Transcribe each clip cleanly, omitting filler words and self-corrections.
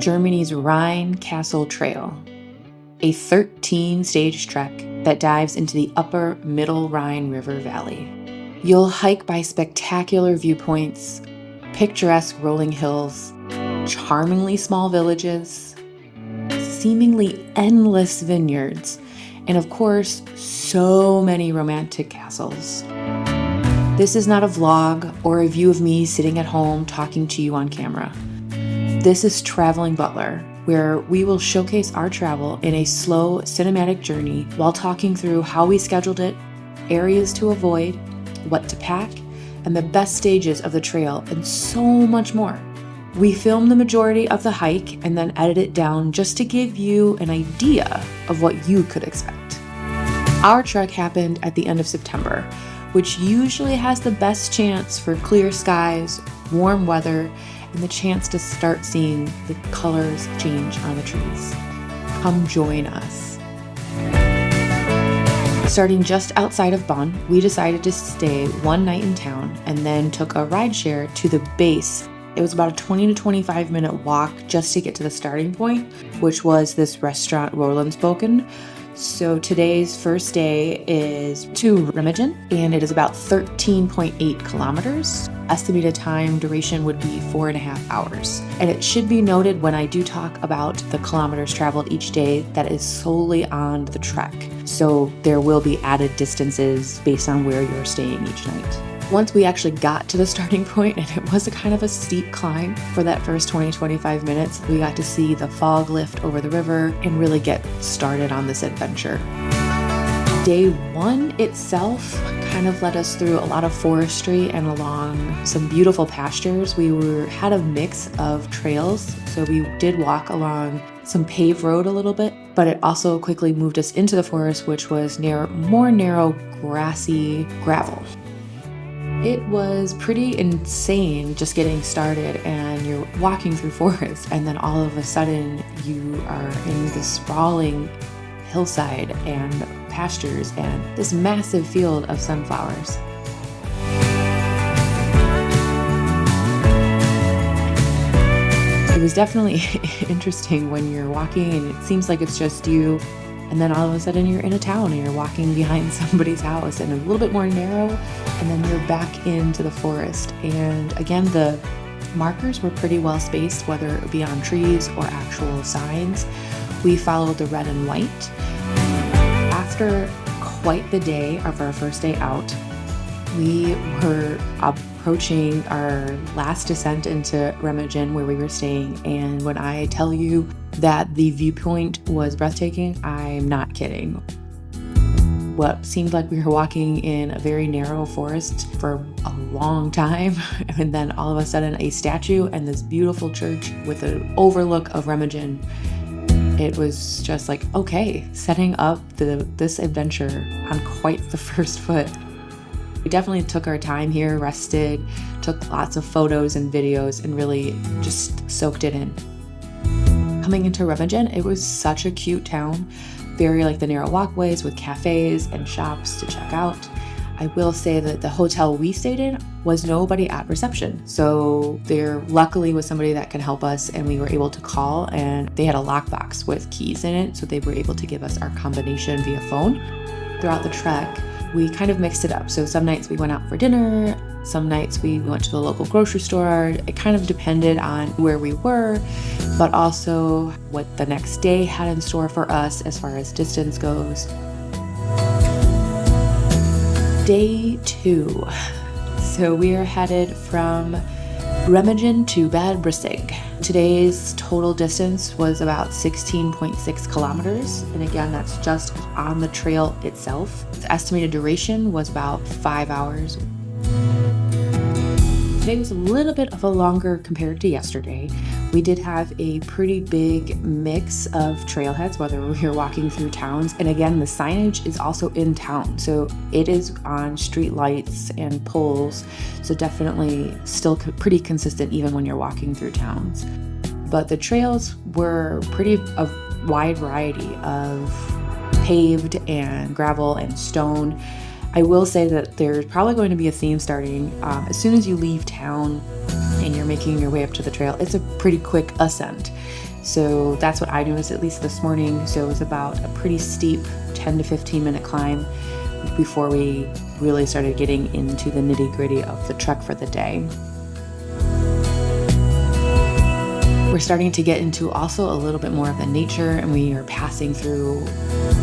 Germany's Rhine Castle Trail, a 13-stage trek that dives into the upper middle Rhine River Valley. You'll hike by spectacular viewpoints, picturesque rolling hills, charmingly small villages, seemingly endless vineyards, and of course, so many romantic castles. This is not a vlog or a view of me sitting at home talking to you on camera. This is Traveling Butler, where we will showcase our travel in a slow cinematic journey while talking through how we scheduled it, areas to avoid, what to pack, and the best stages of the trail, and so much more. We film the majority of the hike and then edit it down just to give you an idea of what you could expect. Our trek happened at the end of September, which usually has the best chance for clear skies, warm weather, and the chance to start seeing the colors change on the trees. Come join us. Starting just outside of Bonn, we decided to stay one night in town and then took a rideshare to the base. It was about a 20 to 25 minute walk just to get to the starting point, which was this restaurant Rolandseck. So today's first day is to Remagen, and it is about 13.8 kilometers. Estimated time duration would be 4.5 hours. And it should be noted when I do talk about the kilometers traveled each day, that is solely on the trek. So there will be added distances based on where you're staying each night. Once we actually got to the starting point, and it was a kind of a steep climb for that first 20-25 minutes, we got to see the fog lift over the river and really get started on this adventure. Day one itself kind of led us through a lot of forestry and along some beautiful pastures. We had a mix of trails, so we did walk along some paved road a little bit, but it also quickly moved us into the forest, which was more narrow, grassy gravel. It was pretty insane just getting started, and you're walking through forest, and then all of a sudden you are in this sprawling hillside and pastures and this massive field of sunflowers. It was definitely interesting when you're walking and it seems like it's just you, and then all of a sudden you're in a town and you're walking behind somebody's house and a little bit more narrow, and then you're back into the forest. And again, the markers were pretty well spaced, whether it be on trees or actual signs. We followed the red and white. After quite the day of our first day out, we were approaching our last descent into Remagen, where we were staying, and when I tell you that the viewpoint was breathtaking, I'm not kidding. What seemed like we were walking in a very narrow forest for a long time, and then all of a sudden a statue and this beautiful church with an overlook of Remagen. It was just like, okay, setting up this adventure on quite the first foot. We definitely took our time here, rested, took lots of photos and videos, and really just soaked it in. Coming into Remagen, it was such a cute town, very like the narrow walkways with cafes and shops to check out. I will say that the hotel we stayed in was nobody at reception, so there luckily was somebody that could help us, and we were able to call, and they had a lockbox with keys in it, so they were able to give us our combination via phone. Throughout the trek, we kind of mixed it up. So some nights we went out for dinner, some nights we went to the local grocery store. It kind of depended on where we were, but also what the next day had in store for us as far as distance goes. Day 2. So we are headed from Remagen to Bad Bresig. Today's total distance was about 16.6 kilometers, and again, that's just on the trail itself. The estimated duration was about 5 hours. Today was a little bit of a longer compared to yesterday. We did have a pretty big mix of trailheads, whether we were walking through towns. And again, the signage is also in town. So it is on street lights and poles. So definitely still pretty consistent even when you're walking through towns. But the trails were a wide variety of paved and gravel and stone. I will say that there's probably going to be a theme starting as soon as you leave town and you're making your way up to the trail. It's a pretty quick ascent. So that's what I noticed, at least this morning. So it was about a pretty steep 10 to 15 minute climb before we really started getting into the nitty-gritty of the trek for the day. We're starting to get into also a little bit more of the nature, and we are passing through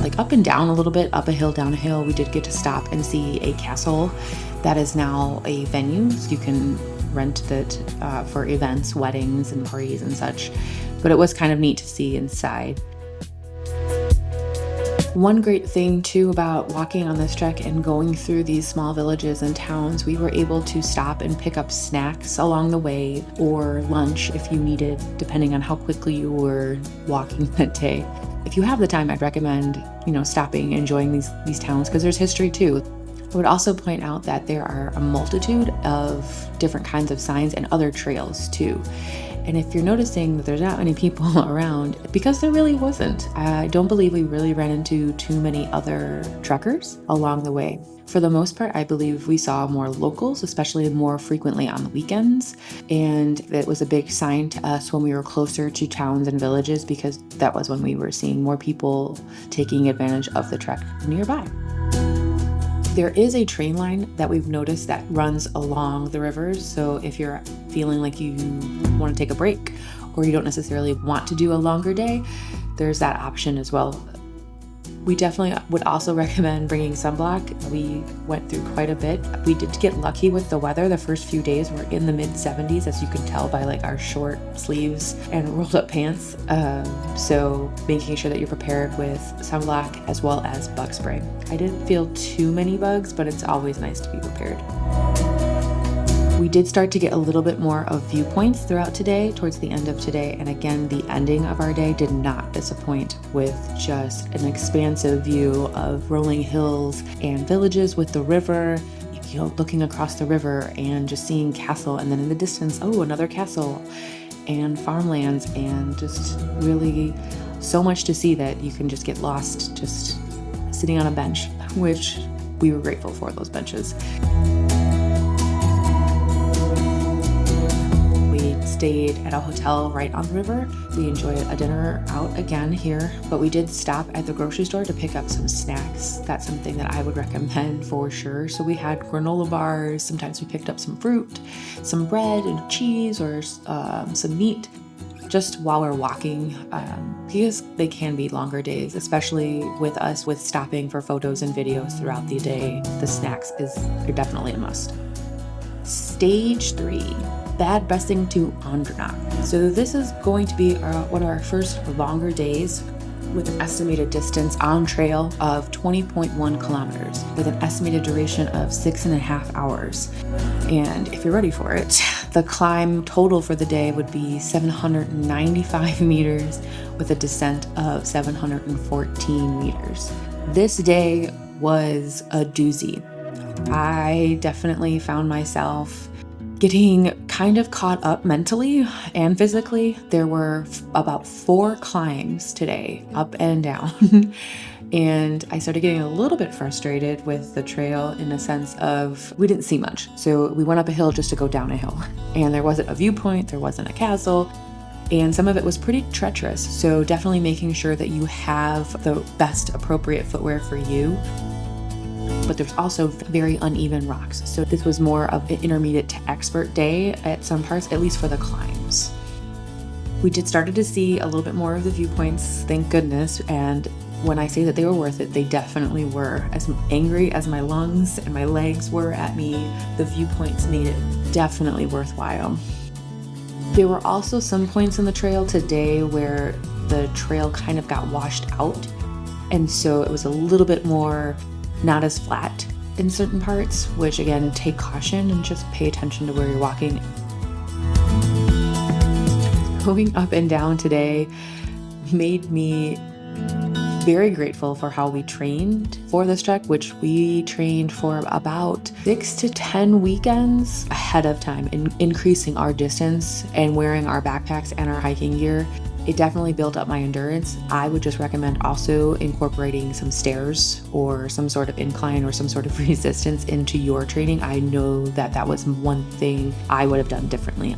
like up and down a little bit, up a hill, down a hill. We did get to stop and see a castle that is now a venue. So you can rent it for events, weddings and parties and such. But it was kind of neat to see inside. One great thing too about walking on this trek and going through these small villages and towns, we were able to stop and pick up snacks along the way, or lunch if you needed, depending on how quickly you were walking that day. If you have the time, I'd recommend, stopping, enjoying these towns, because there's history too. I would also point out that there are a multitude of different kinds of signs and other trails too. And if you're noticing that there's not many people around, because there really wasn't, I don't believe we really ran into too many other trekkers along the way. For the most part, I believe we saw more locals, especially more frequently on the weekends. And it was a big sign to us when we were closer to towns and villages, because that was when we were seeing more people taking advantage of the trek nearby. There is a train line that we've noticed that runs along the rivers. So if you're feeling like you want to take a break, or you don't necessarily want to do a longer day, there's that option as well. We definitely would also recommend bringing sunblock. We went through quite a bit. We did get lucky with the weather. The first few days were in the mid 70s, as you can tell by like our short sleeves and rolled up pants. So making sure that you're prepared with sunblock as well as bug spray. I didn't feel too many bugs, but it's always nice to be prepared. We did start to get a little bit more of viewpoints throughout today, towards the end of today. And again, the ending of our day did not disappoint, with just an expansive view of rolling hills and villages with the river, looking across the river and just seeing castle. And then in the distance, another castle and farmlands, and just really so much to see that you can just get lost just sitting on a bench, which we were grateful for, those benches. Stayed at a hotel right on the river. We enjoyed a dinner out again here, but we did stop at the grocery store to pick up some snacks. That's something that I would recommend for sure. So we had granola bars. Sometimes we picked up some fruit, some bread and cheese, or some meat, just while we're walking, because they can be longer days, especially with us with stopping for photos and videos throughout the day. The snacks are definitely a must. Stage 3. Bad Bresig to Andernach. So this is going to be one of our first longer days, with an estimated distance on trail of 20.1 kilometers, with an estimated duration of 6.5 hours. And if you're ready for it, the climb total for the day would be 795 meters with a descent of 714 meters. This day was a doozy. I definitely found myself getting kind of caught up mentally and physically. There were about 4 climbs today, up and down. And I started getting a little bit frustrated with the trail, in a sense of we didn't see much. So we went up a hill just to go down a hill. And there wasn't a viewpoint, there wasn't a castle. And some of it was pretty treacherous. So definitely making sure that you have the best appropriate footwear for you. But there's also very uneven rocks. So this was more of an intermediate to expert day at some parts, at least for the climbs. We did started to see a little bit more of the viewpoints, thank goodness. And when I say that they were worth it, they definitely were. As angry as my lungs and my legs were at me, the viewpoints made it definitely worthwhile. There were also some points in the trail today where the trail kind of got washed out. And so it was a little bit more not as flat in certain parts, which again, take caution and just pay attention to where you're walking. Going up and down today made me very grateful for how we trained for this trek, which we trained for about 6 to 10 weekends ahead of time, in increasing our distance and wearing our backpacks and our hiking gear. It definitely built up my endurance. I would just recommend also incorporating some stairs or some sort of incline or some sort of resistance into your training. I know that that was one thing I would have done differently.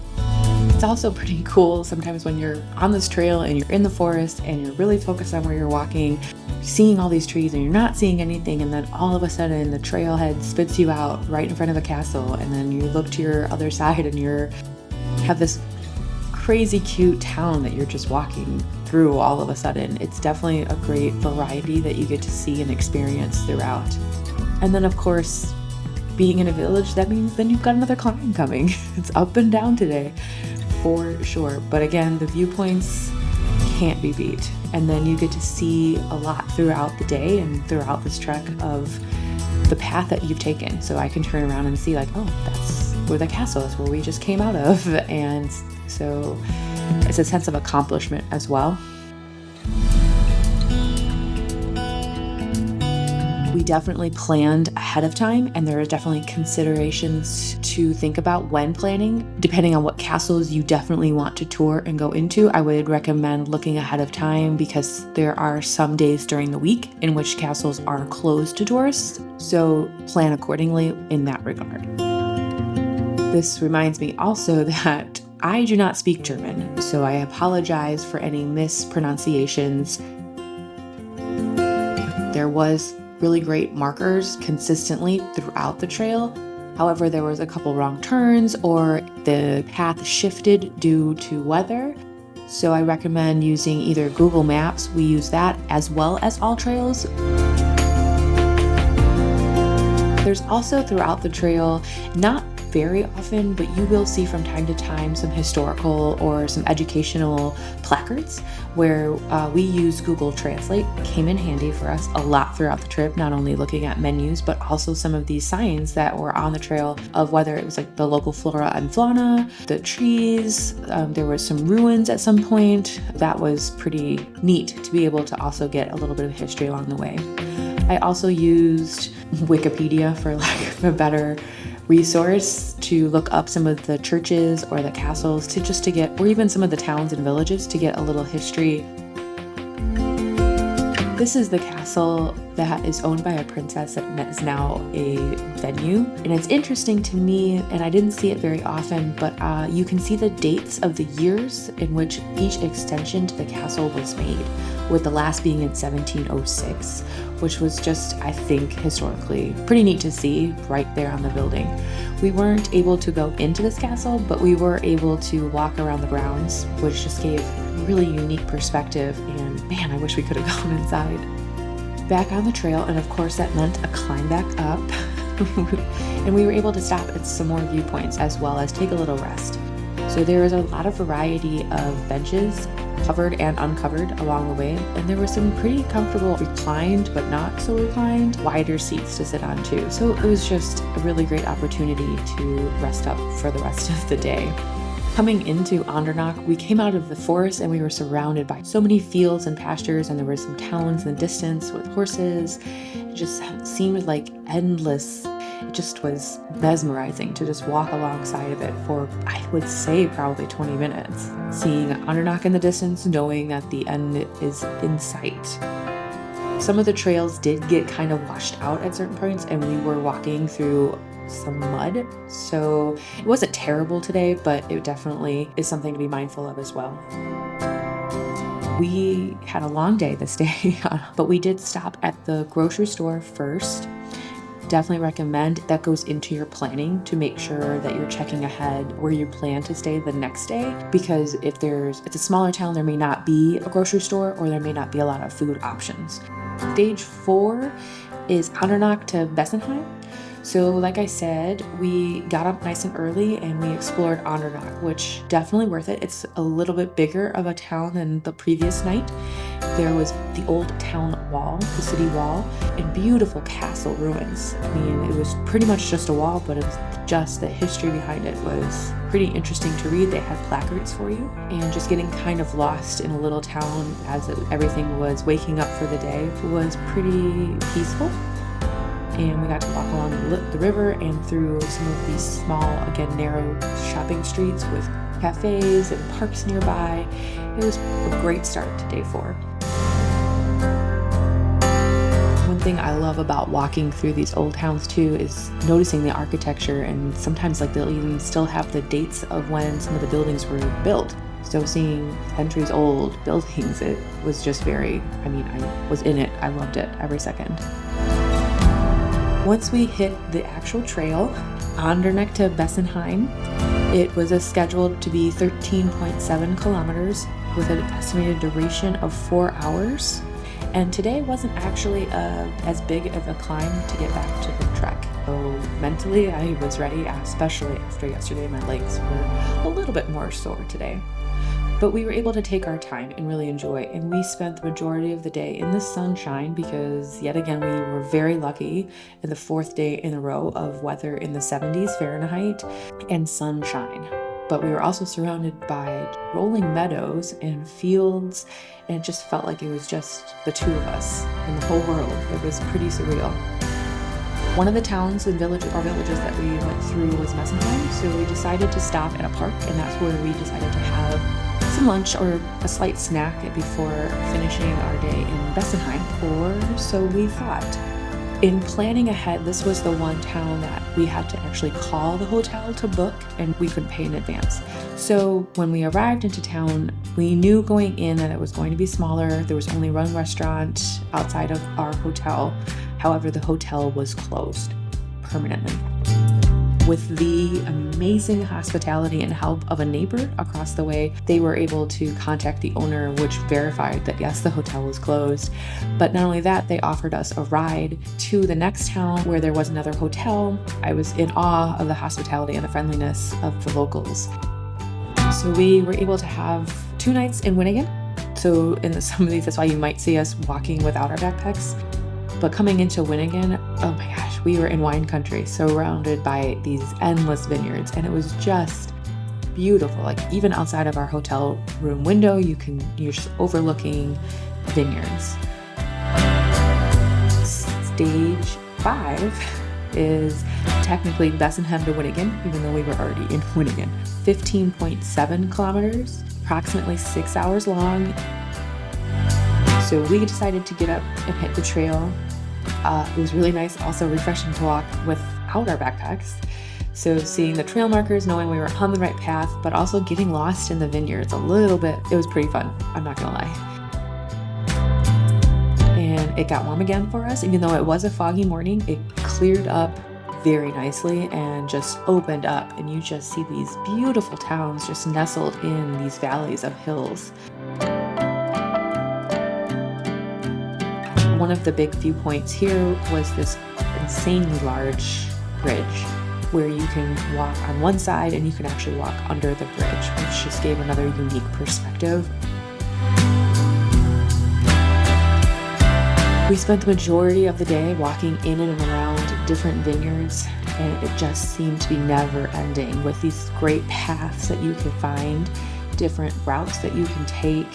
It's also pretty cool sometimes when you're on this trail and you're in the forest and you're really focused on where you're walking, seeing all these trees and you're not seeing anything, and then all of a sudden the trailhead spits you out right in front of a castle, and then you look to your other side and have this crazy cute town that you're just walking through all of a sudden. It's definitely a great variety that you get to see and experience throughout. And then of course, being in a village, that means then you've got another climb coming. It's up and down today for sure. But again, the viewpoints can't be beat. And then you get to see a lot throughout the day and throughout this trek of the path that you've taken. So I can turn around and see like, oh, that's where the castle is, where we just came out of. And so it's a sense of accomplishment as well. We definitely planned ahead of time, and there are definitely considerations to think about when planning. Depending on what castles you definitely want to tour and go into, I would recommend looking ahead of time because there are some days during the week in which castles are closed to tourists, so plan accordingly in that regard. This reminds me also that I do not speak German, so I apologize for any mispronunciations. There was really great markers consistently throughout the trail. However, there was a couple wrong turns or the path shifted due to weather. So I recommend using either Google Maps, we use that, as well as AllTrails. There's also throughout the trail, not very often, but you will see from time to time some historical or some educational placards where we use Google Translate. It came in handy for us a lot throughout the trip, not only looking at menus, but also some of these signs that were on the trail of whether it was like the local flora and fauna, the trees, there were some ruins at some point. That was pretty neat to be able to also get a little bit of history along the way. I also used Wikipedia, for lack of a better resource, to look up some of the churches or the castles to get, or even some of the towns and villages to get a little history. This is the castle that is owned by a princess that is now a venue. And it's interesting to me, and I didn't see it very often, but you can see the dates of the years in which each extension to the castle was made, with the last being in 1706, which was just, I think, historically pretty neat to see right there on the building. We weren't able to go into this castle, but we were able to walk around the grounds, which just gave a really unique perspective, and man, I wish we could have gone inside. Back on the trail, and of course that meant a climb back up, and we were able to stop at some more viewpoints as well as take a little rest. So there was a lot of variety of benches, covered and uncovered along the way, and there were some pretty comfortable reclined but not so reclined wider seats to sit on too. So it was just a really great opportunity to rest up for the rest of the day. Coming into Andernach, we came out of the forest and we were surrounded by so many fields and pastures, and there were some towns in the distance with horses. It just seemed like endless. It just was mesmerizing to just walk alongside of it for, I would say, probably 20 minutes. Seeing Andernach in the distance, knowing that the end is in sight. Some of the trails did get kind of washed out at certain points, and we were walking through some mud. So it wasn't terrible today, but it definitely is something to be mindful of as well. We had a long day this day, but we did stop at the grocery store first. Definitely recommend that goes into your planning to make sure that you're checking ahead where you plan to stay the next day, because if it's a smaller town, there may not be a grocery store or there may not be a lot of food options. Stage 4 is Andernach to Bassenheim. So like I said, we got up nice and early and we explored Andernach, which definitely worth it. It's a little bit bigger of a town than the previous night. There was the old town wall, the city wall, and beautiful castle ruins. I mean, it was pretty much just a wall, but it was just the history behind it was pretty interesting to read. They had placards for you, and just getting kind of lost in a little town as everything was waking up for the day was pretty peaceful. And we got to walk along the river and through some of these small, again, narrow shopping streets with cafes and parks nearby. It was a great start to day 4. When something I love about walking through these old towns too is noticing the architecture, and sometimes like they'll even still have the dates of when some of the buildings were built. So seeing centuries old buildings, it was just I was in it. I loved it every second. Once we hit the actual trail, Andernach to Bassenheim, it was scheduled to be 13.7 kilometers with an estimated duration of 4 hours. And today wasn't actually as big of a climb to get back to the trek. So mentally I was ready, especially after yesterday. My legs were a little bit more sore today. But we were able to take our time and really enjoy, and we spent the majority of the day in the sunshine because, yet again, we were very lucky in the 4th day in a row of weather in the 70s Fahrenheit and sunshine. But we were also surrounded by rolling meadows and fields, and it just felt like it was just the two of us in the whole world. It was pretty surreal. One of the towns and villages that we went through was Bassenheim, so we decided to stop at a park, and that's where we decided to have some lunch or a slight snack before finishing our day in Bassenheim, or so we thought. In planning ahead, this was the one town that we had to actually call the hotel to book, and we couldn't pay in advance. So when we arrived into town, we knew going in that it was going to be smaller. There was only one restaurant outside of our hotel. However, the hotel was closed permanently. With the amazing hospitality and help of a neighbor across the way, they were able to contact the owner, which verified that yes, the hotel was closed. But not only that, they offered us a ride to the next town where there was another hotel. I was in awe of the hospitality and the friendliness of the locals. So we were able to have 2 nights in Winningen. So in some of these, that's why you might see us walking without our backpacks. But coming into Winningen, oh my gosh, we were in wine country, surrounded by these endless vineyards, and it was just beautiful. Like even outside of our hotel room window, you're just overlooking vineyards. Stage 5 is technically Bassenheim to Winningen, even though we were already in Winningen. 15.7 kilometers, approximately 6 hours long. So we decided to get up and hit the trail. It was really nice, also refreshing to walk without our backpacks. So seeing the trail markers, knowing we were on the right path, but also getting lost in the vineyards a little bit. It was pretty fun, I'm not gonna lie. And it got warm again for us. Even though it was a foggy morning, it cleared up very nicely and just opened up. And you just see these beautiful towns just nestled in these valleys of hills. One of the big viewpoints here was this insanely large bridge where you can walk on one side and you can actually walk under the bridge, which just gave another unique perspective. We spent the majority of the day walking in and around different vineyards, and it just seemed to be never ending with these great paths that you can find, different routes that you can take.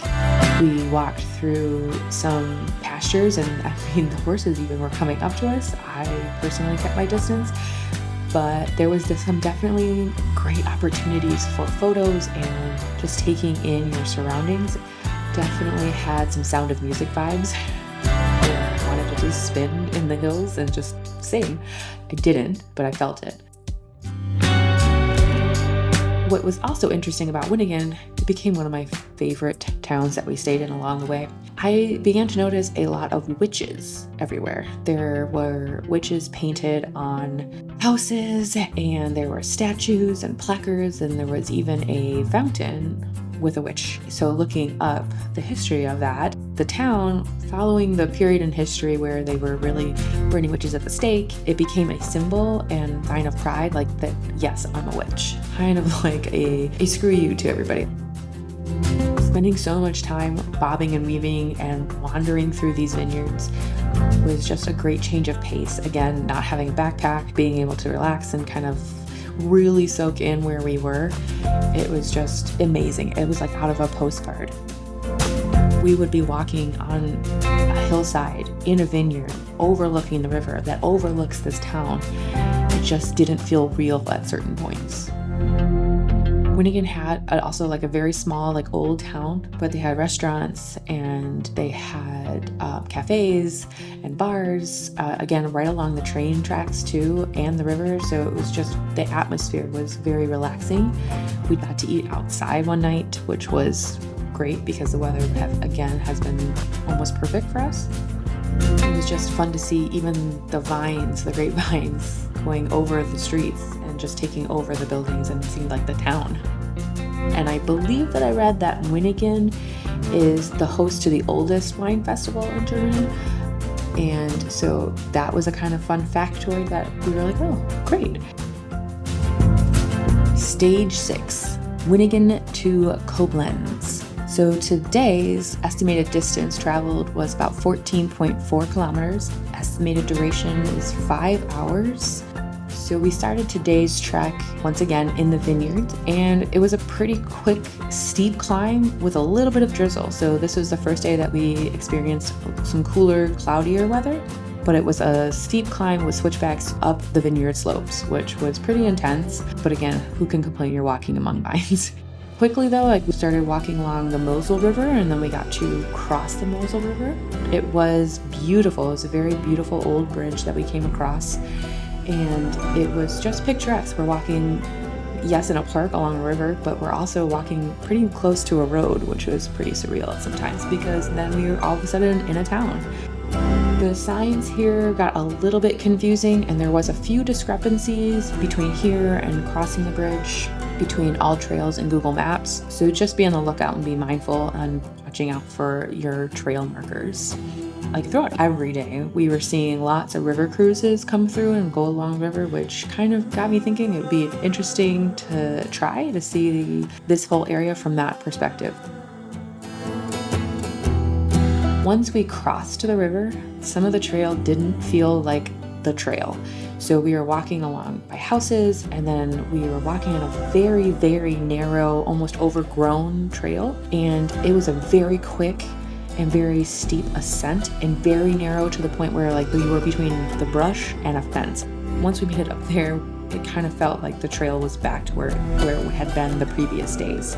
We walked through some pastures, and the horses even were coming up to us. I personally kept my distance, but there was some definitely great opportunities for photos and just taking in your surroundings. Definitely had some Sound of Music vibes. I wanted to just spin in the hills and just sing. I didn't, but I felt it. What was also interesting about Winningen, it became one of my favorite towns that we stayed in along the way. I began to notice a lot of witches everywhere. There were witches painted on houses, and there were statues and placards, and there was even a fountain with a witch. So looking up the history of that, the town, following the period in history where they were really burning witches at the stake, it became a symbol and sign of pride, like that, yes, I'm a witch. Kind of like a screw you to everybody. Spending so much time bobbing and weaving and wandering through these vineyards was just a great change of pace. Again, not having a backpack, being able to relax and kind of really soak in where we were. It was just amazing. It was like out of a postcard. We would be walking on a hillside in a vineyard overlooking the river that overlooks this town. It just didn't feel real at certain points. Winningen had also like a very small, like old town, but they had restaurants and they had cafes and bars, again, right along the train tracks too, and the river. So it was just, the atmosphere was very relaxing. We got to eat outside one night, which was great because the weather has been almost perfect for us. It was just fun to see even the vines, the grapevines, going over the streets and just taking over the buildings, and it seemed like the town. And I believe that I read that Winningen is the host to the oldest wine festival in Germany. And so that was a kind of fun factoid that we were like, oh, great. Stage 6, Winningen to Koblenz. So today's estimated distance traveled was about 14.4 kilometers. Estimated duration is 5 hours. So we started today's trek once again in the vineyards, and it was a pretty quick, steep climb with a little bit of drizzle. So this was the first day that we experienced some cooler, cloudier weather, but it was a steep climb with switchbacks up the vineyard slopes, which was pretty intense. But again, who can complain? You're walking among vines. Quickly though, we started walking along the Moselle River, and then we got to cross the Moselle River. It was beautiful. It was a very beautiful old bridge that we came across, and it was just picturesque. We're walking, yes, in a park along a river, but we're also walking pretty close to a road, which was pretty surreal sometimes, because then we were all of a sudden in a town. The signs here got a little bit confusing, and there was a few discrepancies between here and crossing the bridge, between all trails and Google Maps. So just be on the lookout and be mindful and watching out for your trail markers. Throughout every day, we were seeing lots of river cruises come through and go along the river, which kind of got me thinking it would be interesting to try to see this whole area from that perspective. Once we crossed the river, some of the trail didn't feel like the trail. So we were walking along by houses, and then we were walking on a very, very narrow, almost overgrown trail. And it was a very quick and very steep ascent, and very narrow to the point where we were between the brush and a fence. Once we made it up there, it kind of felt like the trail was back to where it had been the previous days.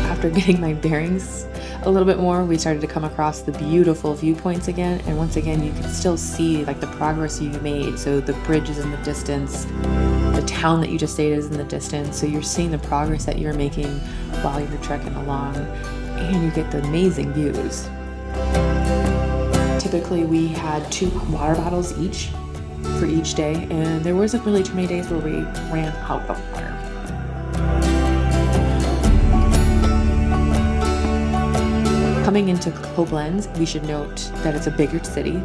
After getting my bearings a little bit more, we started to come across the beautiful viewpoints again, and once again you can still see the progress you made. So the bridge is in the distance, the town that you just stayed is in the distance, so you're seeing the progress that you're making while you're trekking along, and you get the amazing views. Typically we had 2 water bottles each for each day, and there wasn't really too many days where we ran out of water. Coming into Koblenz, we should note that it's a bigger city,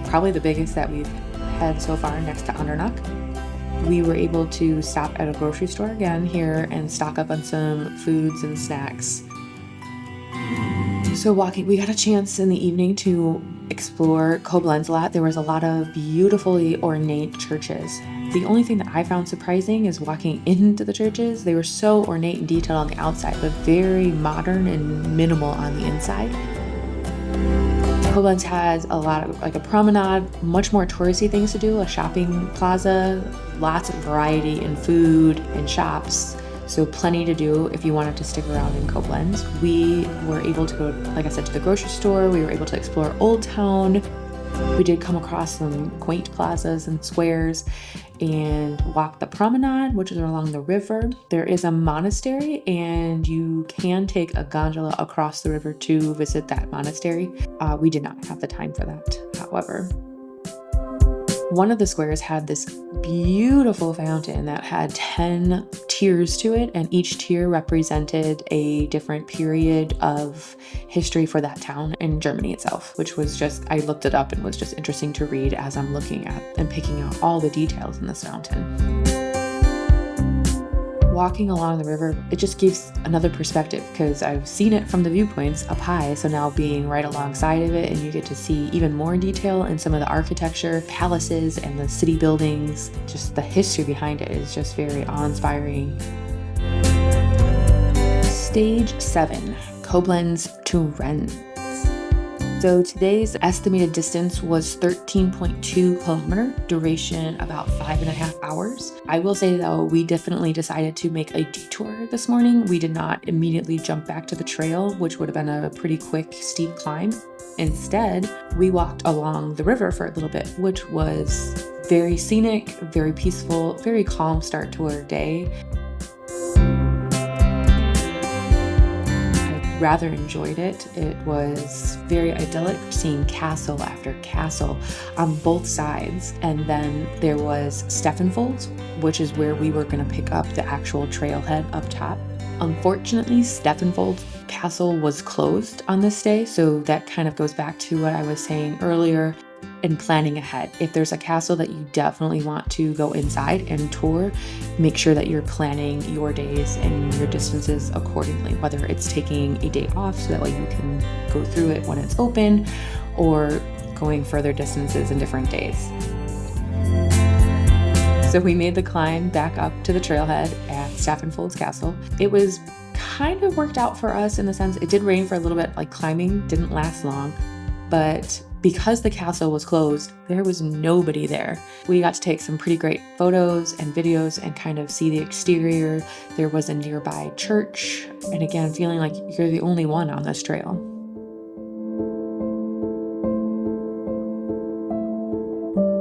probably the biggest that we've had so far, next to Andernach. We were able to stop at a grocery store again here and stock up on some foods and snacks. So we got a chance in the evening to explore Koblenz a lot. There was a lot of beautifully ornate churches. The only thing that I found surprising is walking into the churches. They were so ornate and detailed on the outside, but very modern and minimal on the inside. Koblenz has a lot of a promenade, much more touristy things to do, a shopping plaza, lots of variety in food and shops. So plenty to do if you wanted to stick around in Koblenz. We were able to go, like I said, to the grocery store. We were able to explore Old Town. We did come across some quaint plazas and squares and walk the promenade, which is along the river. There is a monastery, and you can take a gondola across the river to visit that monastery. We did not have the time for that, however. One of the squares had this beautiful fountain that had 10 tiers to it, and each tier represented a different period of history for that town in Germany itself, which was I looked it up and was just interesting to read as I'm looking at and picking out all the details in this fountain. Walking along the river, it just gives another perspective because I've seen it from the viewpoints up high, so now being right alongside of it, and you get to see even more detail in some of the architecture, palaces, and the city buildings. Just the history behind it is just very awe-inspiring. Stage 7, Koblenz to Rhens. So today's estimated distance was 13.2 kilometer, duration about 5.5 hours. I will say though, we definitely decided to make a detour this morning. We did not immediately jump back to the trail, which would have been a pretty quick, steep climb. Instead, we walked along the river for a little bit, which was very scenic, very peaceful, very calm start to our day. Rather enjoyed it. It was very idyllic, seeing castle after castle on both sides. And then there was Steffenfolds, which is where we were going to pick up the actual trailhead up top. Unfortunately, Steffenfolds Castle was closed on this day, so that kind of goes back to what I was saying earlier in planning ahead. If there's a castle that you definitely want to go inside and tour, make sure that you're planning your days and your distances accordingly, whether it's taking a day off so that way you can go through it when it's open, or going further distances in different days. So we made the climb back up to the trailhead at Steffenfolds Castle. It was kind of worked out for us in the sense it did rain for a little bit, like climbing didn't last long, but because the castle was closed, there was nobody there. We got to take some pretty great photos and videos and kind of see the exterior. There was a nearby church, and again, feeling like you're the only one on this trail.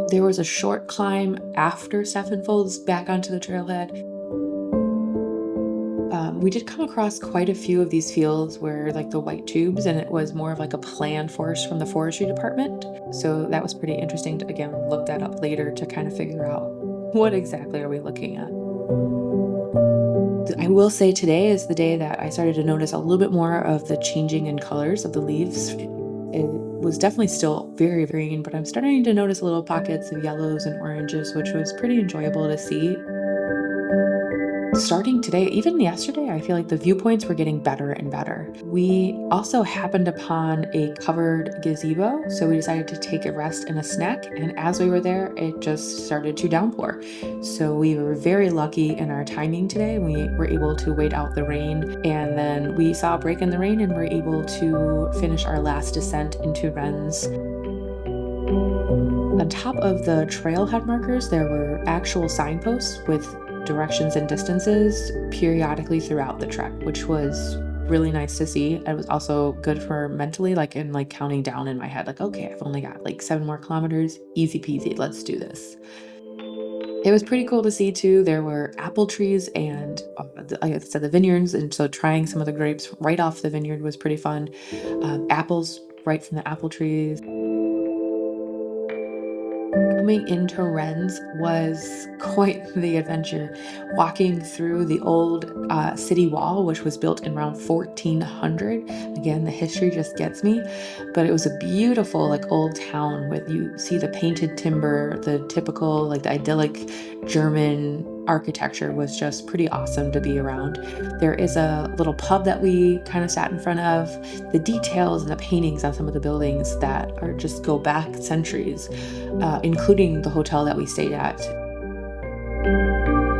There was a short climb after Steffenfolds back onto the trailhead. We did come across quite a few of these fields where like the white tubes, and it was more of like a planned forest from the forestry department. So that was pretty interesting to, again, look that up later to kind of figure out what exactly are we looking at. I will say today is the day that I started to notice a little bit more of the changing in colors of the leaves. It was definitely still very green, but I'm starting to notice little pockets of yellows and oranges, which was pretty enjoyable to see. Starting today, even yesterday, I feel like the viewpoints were getting better and better. We also happened upon a covered gazebo, so we decided to take a rest and a snack, and as we were there, it just started to downpour. So we were very lucky in our timing today. We were able to wait out the rain, and then we saw a break in the rain and were able to finish our last descent into Rhens. On top of the trailhead markers, there were actual signposts with directions and distances periodically throughout the trek, which was really nice to see. It was also good for mentally, like in like counting down in my head, like, okay, I've only got like 7 more kilometers, easy peasy, let's do this. It was pretty cool to see too. There were apple trees and like I said, the vineyards, and so trying some of the grapes right off the vineyard was pretty fun. Apples right from the apple trees. Coming into Rhens was quite the adventure. Walking through the old city wall, which was built in around 1400. Again, the history just gets me, but it was a beautiful like old town with, you see the painted timber, the typical like the idyllic German architecture was just pretty awesome to be around. There is a little pub that we kind of sat in front of. The details and the paintings on some of the buildings that are just go back centuries, including the hotel that we stayed at.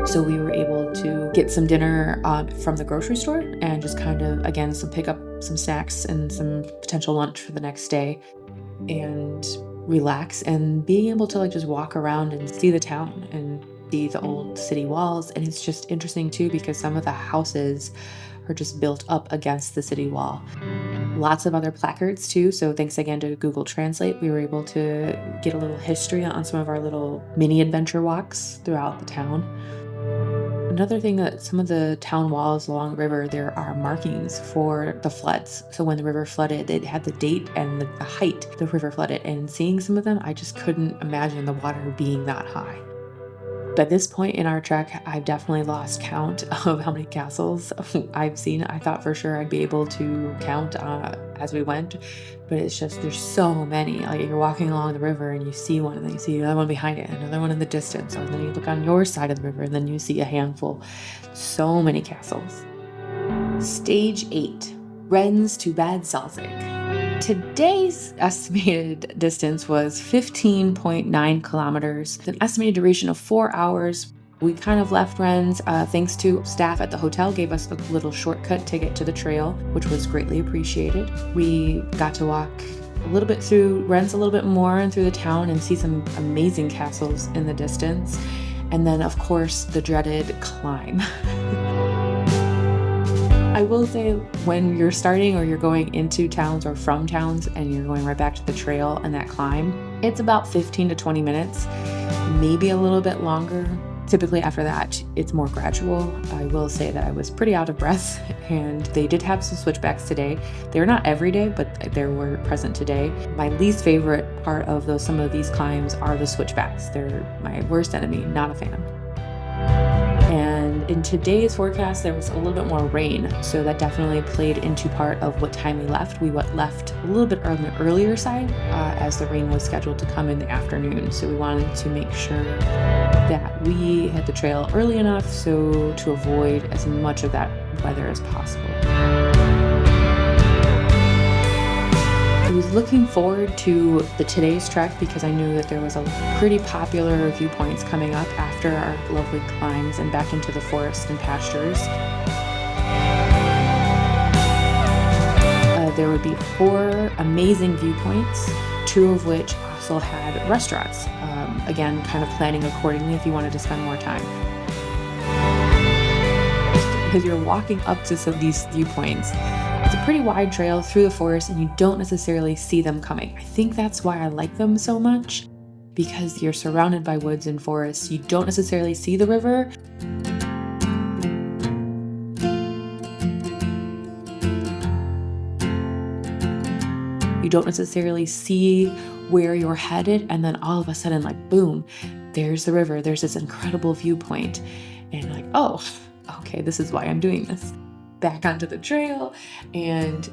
So we were able to get some dinner from the grocery store and just kind of, again, pick up some snacks and some potential lunch for the next day and relax, and being able to like just walk around and see the town and see the old city walls. And it's just interesting too because some of the houses are just built up against the city wall. Lots of other placards too, so thanks again to Google Translate, we were able to get a little history on some of our little mini adventure walks throughout the town. Another thing, that some of the town walls along the river, there are markings for the floods. So when the river flooded, it had the date and the height the river flooded, and seeing some of them, I just couldn't imagine the water being that high. By this point in our trek, I've definitely lost count of how many castles I've seen. I thought for sure I'd be able to count as we went, but it's just, there's so many. Like you're walking along the river and you see one, and then you see another one behind it, and another one in the distance, or then you look on your side of the river and then you see a handful. So many castles. Stage 8, Rhens to Bad Salzig. Today's estimated distance was 15.9 kilometers, with an estimated duration of 4 hours. We kind of left Rhens, thanks to staff at the hotel, gave us a little shortcut to get to the trail, which was greatly appreciated. We got to walk a little bit through Rhens, a little bit more and through the town, and see some amazing castles in the distance. And then, of course, the dreaded climb. I will say, when you're starting or you're going into towns or from towns and you're going right back to the trail and that climb, it's about 15 to 20 minutes, maybe a little bit longer. Typically after that, it's more gradual. I will say that I was pretty out of breath, and they did have some switchbacks today. They're not every day, but they were present today. My least favorite part of some of these climbs are the switchbacks. They're my worst enemy, not a fan. And in today's forecast, there was a little bit more rain, so that definitely played into part of what time we left. We left a little bit on the earlier side, as the rain was scheduled to come in the afternoon. So we wanted to make sure that we hit the trail early enough so to avoid as much of that weather as possible. I was looking forward to today's trek because I knew that there was a pretty popular viewpoints coming up after our lovely climbs and back into the forest and pastures. There would be 4 amazing viewpoints, 2 of which also had restaurants. Again, kind of planning accordingly if you wanted to spend more time. Because you're walking up to some of these viewpoints, it's a pretty wide trail through the forest and you don't necessarily see them coming. I think that's why I like them so much, because you're surrounded by woods and forests. You don't necessarily see the river. You don't necessarily see where you're headed, and then all of a sudden, like, boom, there's the river. There's this incredible viewpoint, and you're like, oh, okay, this is why I'm doing this. Back onto the trail, and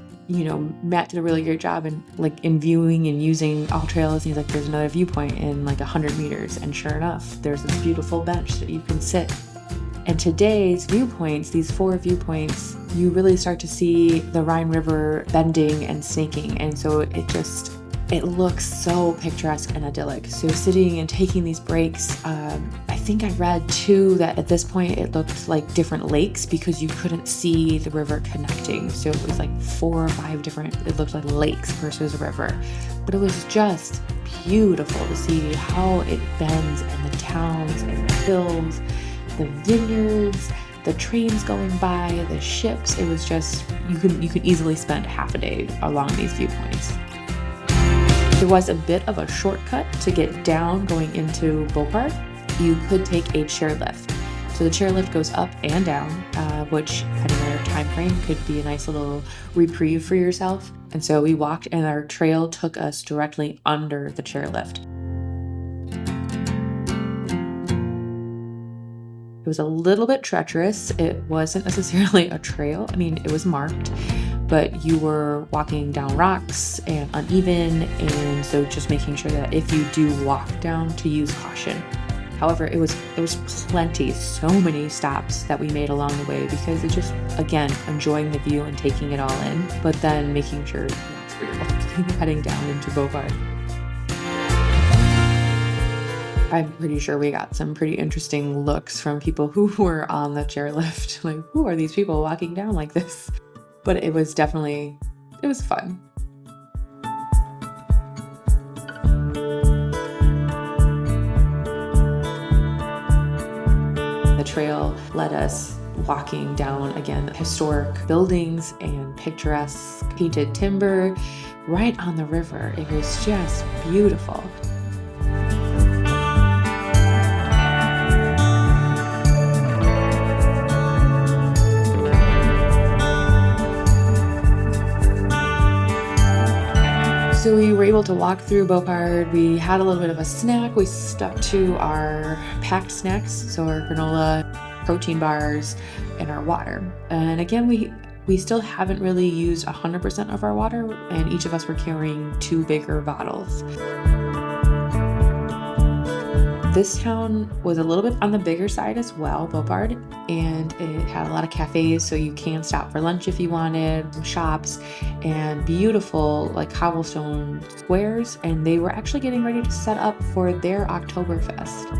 Matt did a really great job in viewing and using all trails. And he's like, there's another viewpoint in 100 meters, and sure enough, there's this beautiful bench that you can sit. And today's viewpoints, these 4 viewpoints, you really start to see the Rhine River bending and snaking, and so it looks so picturesque and idyllic. So sitting and taking these breaks, I think I read too that at this point it looked like different lakes because you couldn't see the river connecting. So it was like 4 or 5 different, it looked like lakes versus a river. But it was just beautiful to see how it bends, and the towns and the hills, the vineyards, the trains going by, the ships. It was just, you could easily spend half a day along these viewpoints. There was a bit of a shortcut to get down going into Boppard. You could take a chairlift. So the chairlift goes up and down, which, depending on your time frame, could be a nice little reprieve for yourself. And so we walked, and our trail took us directly under the chairlift. It was a little bit treacherous. It wasn't necessarily a trail. I mean, it was marked, but you were walking down rocks and uneven, and so just making sure that if you do walk down, to use caution. However, there was plenty, so many stops that we made along the way because it's just, again, enjoying the view and taking it all in, but then making sure you're heading down into Boppard. I'm pretty sure we got some pretty interesting looks from people who were on the chairlift. Like, who are these people walking down like this? But it was fun. The trail led us walking down, again, historic buildings and picturesque painted timber right on the river. It was just beautiful. So we were able to walk through Boppard. We had a little bit of a snack. We stuck to our packed snacks, so our granola, protein bars, and our water. And again, we still haven't really used 100% of our water, and each of us were carrying 2 bigger bottles. This town was a little bit on the bigger side as well, Boppard, and it had a lot of cafes, so you can stop for lunch if you wanted, shops, and beautiful cobblestone squares, and they were actually getting ready to set up for their Oktoberfest.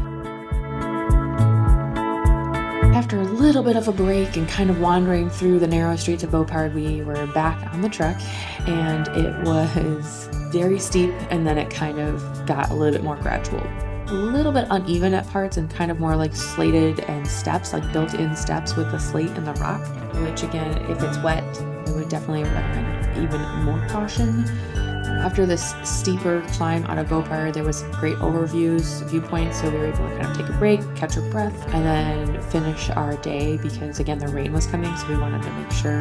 After a little bit of a break and kind of wandering through the narrow streets of Boppard, we were back on the trek, and it was very steep, and then it kind of got a little bit more gradual. A little bit uneven at parts and kind of more like slated and steps, like built-in steps with the slate and the rock, which again, if it's wet, I would definitely recommend even more caution. After this steeper climb out of Boppard, there was some great viewpoints, so we were able to kind of take a break, catch our breath, and then finish our day because, again, the rain was coming, so we wanted to make sure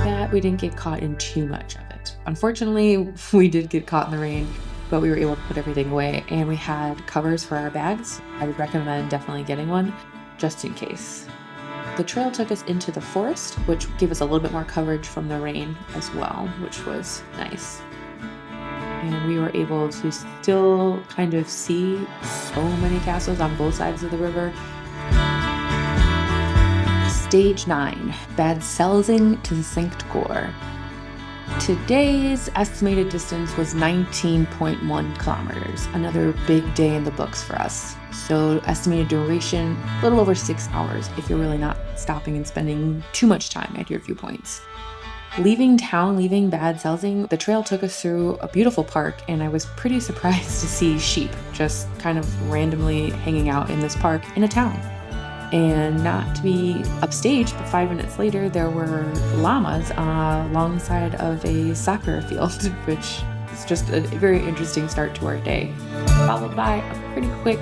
that we didn't get caught in too much of it. Unfortunately, we did get caught in the rain, but we were able to put everything away, and we had covers for our bags. I would recommend definitely getting one, just in case. The trail took us into the forest, which gave us a little bit more coverage from the rain as well, which was nice. And we were able to still kind of see so many castles on both sides of the river. Stage 9, Bad Salzig to Sankt Goar. Today's estimated distance was 19.1 kilometers, another big day in the books for us. So estimated duration, a little over 6 hours if you're really not stopping and spending too much time at your viewpoints. Leaving Bad Salzig, the trail took us through a beautiful park, and I was pretty surprised to see sheep just kind of randomly hanging out in this park in a town. And not to be upstaged, but 5 minutes later, there were llamas alongside of a soccer field, which is just a very interesting start to our day. Followed by a pretty quick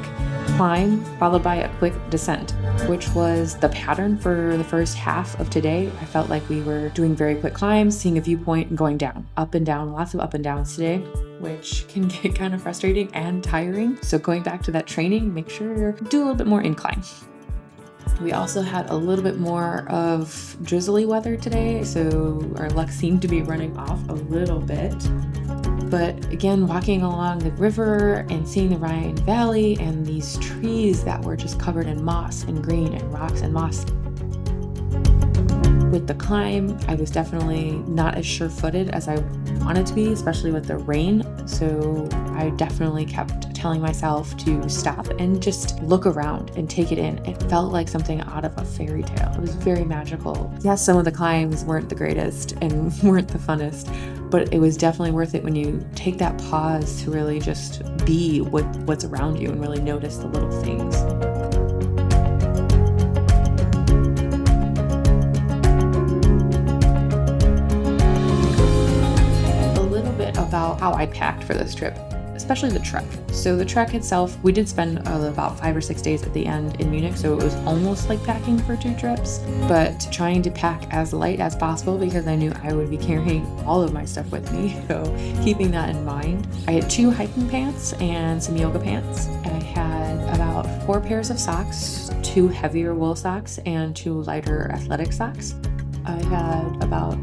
climb, followed by a quick descent, which was the pattern for the first half of today. I felt like we were doing very quick climbs, seeing a viewpoint, and going down, up and down, lots of up and downs today, which can get kind of frustrating and tiring. So going back to that training, make sure you do a little bit more incline. We also had a little bit more of drizzly weather today, so our luck seemed to be running off a little bit. But again, walking along the river and seeing the Rhine Valley and these trees that were just covered in moss and green and rocks and moss. With the climb, I was definitely not as sure-footed as I wanted to be, especially with the rain. So I definitely kept telling myself to stop and just look around and take it in. It felt like something out of a fairy tale. It was very magical. Yes, some of the climbs weren't the greatest and weren't the funnest, but it was definitely worth it when you take that pause to really just be what's around you and really notice the little things. About how I packed for this trip, especially the trek. So the trek itself, we did spend about 5 or 6 days at the end in Munich, so it was almost like packing for 2 trips, but trying to pack as light as possible because I knew I would be carrying all of my stuff with me, so keeping that in mind. I had 2 hiking pants and some yoga pants. I had about 4 pairs of socks, 2 heavier wool socks and 2 lighter athletic socks. I had about,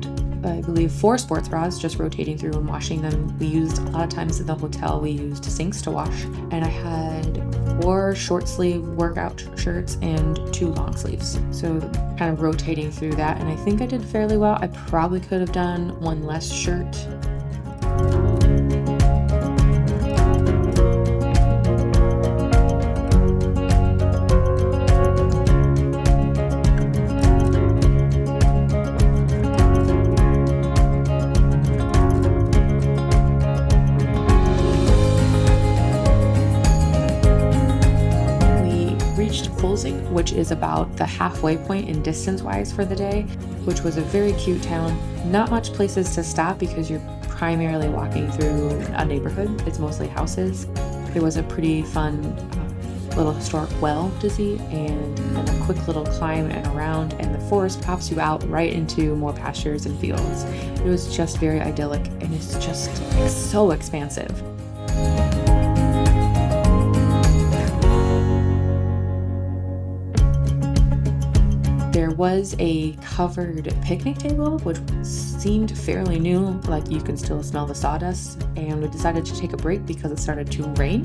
I believe, 4 sports bras, just rotating through and washing them. We used, a lot of times in the hotel, we used sinks to wash. And I had 4 short sleeve workout shirts and 2 long sleeves. So kind of rotating through that. And I think I did fairly well. I probably could have done 1 less shirt. Which is about the halfway point in distance-wise for the day, which was a very cute town. Not much places to stop because you're primarily walking through a neighborhood. It's mostly houses. There was a pretty fun little historic well to see, and then a quick little climb and around, and the forest pops you out right into more pastures and fields. It was just very idyllic, and it's just so expansive. There was a covered picnic table, which seemed fairly new, like you can still smell the sawdust, and we decided to take a break because it started to rain.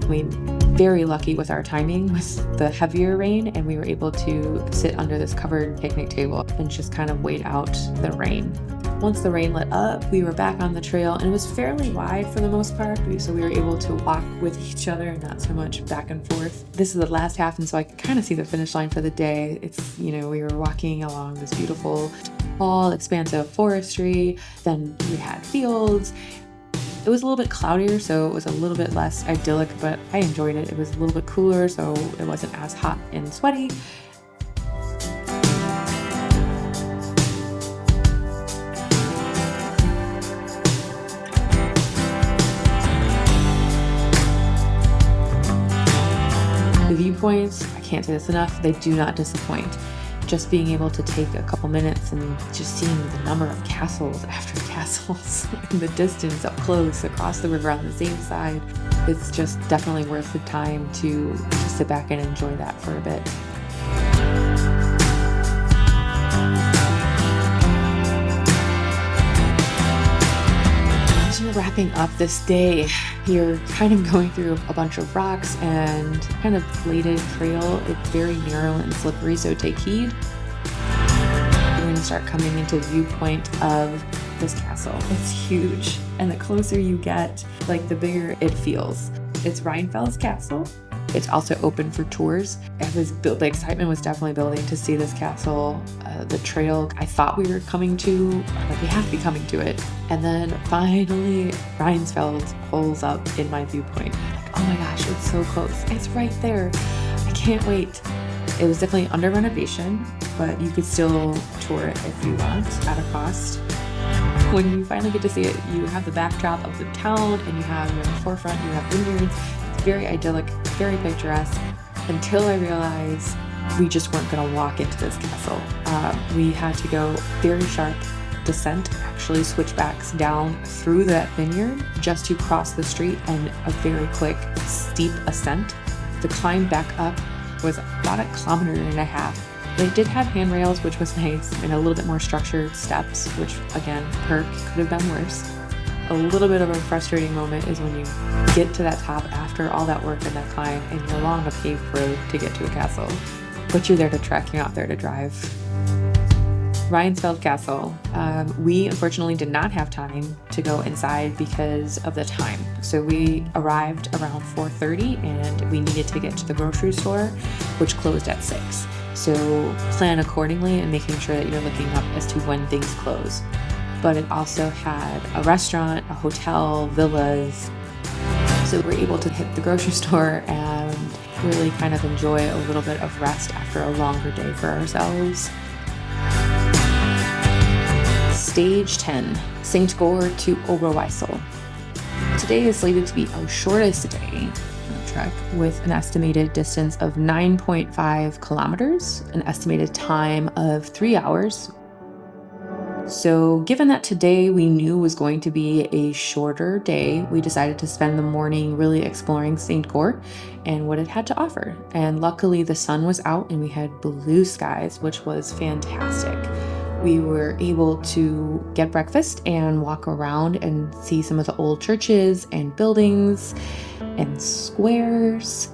We were very lucky with our timing with the heavier rain, and we were able to sit under this covered picnic table and just kind of wait out the rain. Once the rain let up, we were back on the trail, and it was fairly wide for the most part, so we were able to walk with each other and not so much back and forth. This is the last half, and so I could kind of see the finish line for the day. It's, we were walking along this beautiful, tall, expansive forestry. Then we had fields. It was a little bit cloudier, so it was a little bit less idyllic, but I enjoyed it. It was a little bit cooler, so it wasn't as hot and sweaty. The viewpoints, I can't say this enough, they do not disappoint. Just being able to take a couple minutes and just seeing the number of castles after castles in the distance up close across the river on the same side, it's just definitely worth the time to sit back and enjoy that for a bit. As you're wrapping up this day, you're kind of going through a bunch of rocks and kind of bladed trail. It's very narrow and slippery, so take heed. You're going to start coming into viewpoint of this castle. It's huge, and the closer you get, the bigger it feels. It's Rheinfeld's castle. It's also open for tours. The excitement was definitely building to see this castle. The trail, I thought we were coming to, we have to be coming to it. And then finally, Rheinfeld pulls up in my viewpoint. Oh my gosh, it's so close. It's right there. I can't wait. It was definitely under renovation, but you could still tour it if you want at a cost. When you finally get to see it, you have the backdrop of the town, and you have in the forefront, you have vineyards. It's very idyllic, very picturesque, until I realized we just weren't going to walk into this castle. We had to go very sharp descent, actually switchbacks down through that vineyard just to cross the street, and a very quick, steep ascent. The climb back up was about 1.5 kilometers. They did have handrails, which was nice, and a little bit more structured steps, which again, could have been worse. A little bit of a frustrating moment is when you get to that top after all that work and that climb, and you're along a paved road to get to a castle. But you're there to trek, you're not there to drive. Rheinfeld Castle. We unfortunately did not have time to go inside because of the time. So we arrived around 4:30, and we needed to get to the grocery store, which closed at 6. So plan accordingly and making sure that you're looking up as to when things close. But it also had a restaurant, a hotel, villas. So we're able to hit the grocery store and really kind of enjoy a little bit of rest after a longer day for ourselves. Stage 10, St. Goar to Oberwesel. Today is slated to be our shortest day on the trek, with an estimated distance of 9.5 kilometers, an estimated time of 3 hours. So given that today we knew was going to be a shorter day, we decided to spend the morning really exploring St. Goar and what it had to offer. And luckily the sun was out and we had blue skies, which was fantastic. We were able to get breakfast and walk around and see some of the old churches and buildings and squares.